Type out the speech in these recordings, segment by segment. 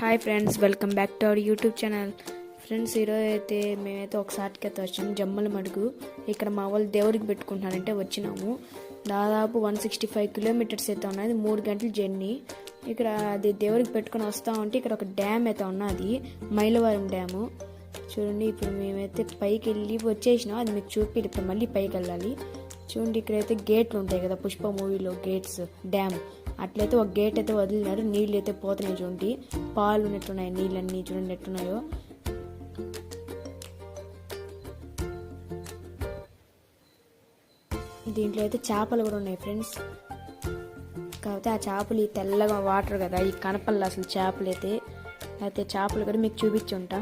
Hi friends, welcome back to our YouTube channel. Friends, ఈరోజు అయితే మేమైతే ఒకసారికి అయితే వచ్చాము జమ్మల మడుగు. ఇక్కడ మా వాళ్ళు దేవుడికి పెట్టుకుంటున్నారంటే వచ్చినాము. దాదాపు 165 కిలోమీటర్స్ అయితే ఉన్నది, 3 గంటల జర్నీ. ఇక్కడ అది దేవుడికి పెట్టుకుని వస్తూ ఉంటే ఇక్కడ ఒక డ్యామ్ అయితే ఉన్నది, మైలవరం డ్యాము. చూడండి, ఇప్పుడు మేమైతే పైకి వెళ్ళి వచ్చేసినాం. అది మీకు చూపి ఇప్పుడు మళ్ళీ పైకి వెళ్ళాలి. చూడండి, ఇక్కడైతే గేట్లు ఉంటాయి కదా, పుష్ప మూవీలో గేట్స్, డ్యామ్ అట్లయితే ఒక గేట్ అయితే వదిలినారు. నీళ్ళు అయితే పోతున్నాయి. చూడండి, పాలు ఉన్నట్టున్నాయి నీళ్ళన్నీ. చూడండి ఎట్టున్నాయో. దీంట్లో అయితే చేపలు కూడా ఉన్నాయి ఫ్రెండ్స్. కాకపోతే ఆ చేపలు ఈ తెల్లగా వాటర్ కదా, ఈ కనపల్ల అసలు చేపలు అయితే చేపలు కూడా మీకు చూపించుంటా.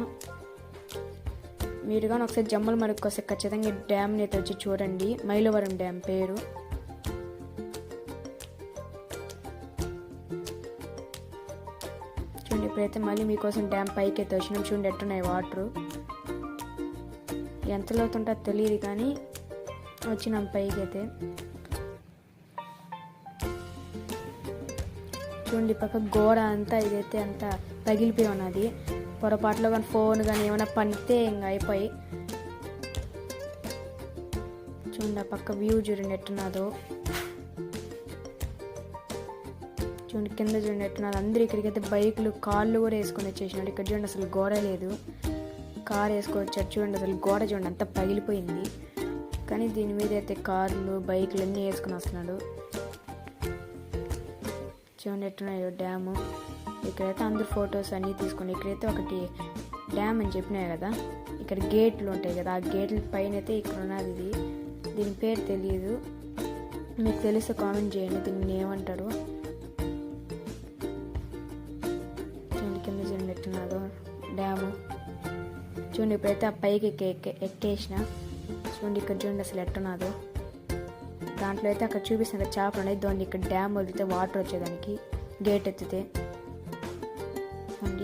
మీరు కానీ ఒకసారి జమ్మల మడుగుకి వస్తే ఖచ్చితంగా డ్యామ్ని అయితే వచ్చి చూడండి. మైలవరం డ్యామ్ పేరు. చూడండి, ఇప్పుడైతే మళ్ళీ మీకోసం డ్యామ్ పైకి అయితే వచ్చినాం. చూడండి ఎట్టున్నాయి వాటర్. ఎంత లోతుంటో తెలియదు కానీ వచ్చినాం పైకి అయితే. చూడండి, పక్క గోడ అంతా ఇదైతే అంతా పగిలిపోయి ఉన్నది. పొరపాట్లో కానీ ఫోన్ కానీ ఏమైనా పనితే ఇంకా అయిపోయి. చూడండి, ఆ పక్క వ్యూ చూడండి ఎట్టున్నదో. చూడండి కింద చూడండి ఎట్టున్నది. అందరూ ఇక్కడికైతే బైకులు కార్లు కూడా వేసుకొని వచ్చేసినాడు. ఇక్కడ చూడండి అసలు గోడ లేదు, కార్ వేసుకోవచ్చారు. చూడండి అసలు గోడ చూడండి అంతా పగిలిపోయింది. కానీ దీని మీద అయితే కార్లు బైకులు అన్నీ వేసుకొని వస్తున్నాడు. చూడండి ఎట్టున్నాయో డ్యాము. ఇక్కడైతే అందరు ఫొటోస్ అన్నీ తీసుకోండి. ఇక్కడైతే ఒకటి డ్యామ్ అని చెప్పినాయి కదా, ఇక్కడ గేట్లు ఉంటాయి కదా, ఆ గేట్ల పైన అయితే ఇక్కడ ఉన్నది ఇది. దీని పేరు తెలియదు, మీకు తెలిస్తే కామెంట్ చేయండి దీన్ని ఏమంటారు. చూడండి కింద చూడండి ఎట్టున్నదో డ్యాము. చూడండి ఇప్పుడైతే ఆ పైకి ఎక్కేసిన. చూడండి ఇక్కడ చూడండి అసలు ఎట్టున్నదో. దాంట్లో అయితే అక్కడ చూపిస్తున్న చేపలు ఉన్నాయి. దాన్ని ఇక్కడ డ్యామ్ వదిలితే వాటర్ వచ్చేదానికి గేట్ ఎత్తితే.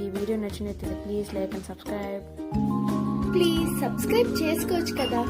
ఈ వీడియో నచ్చినట్లయితే please like and subscribe. Please subscribe చేసుకోవచ్చు కదా.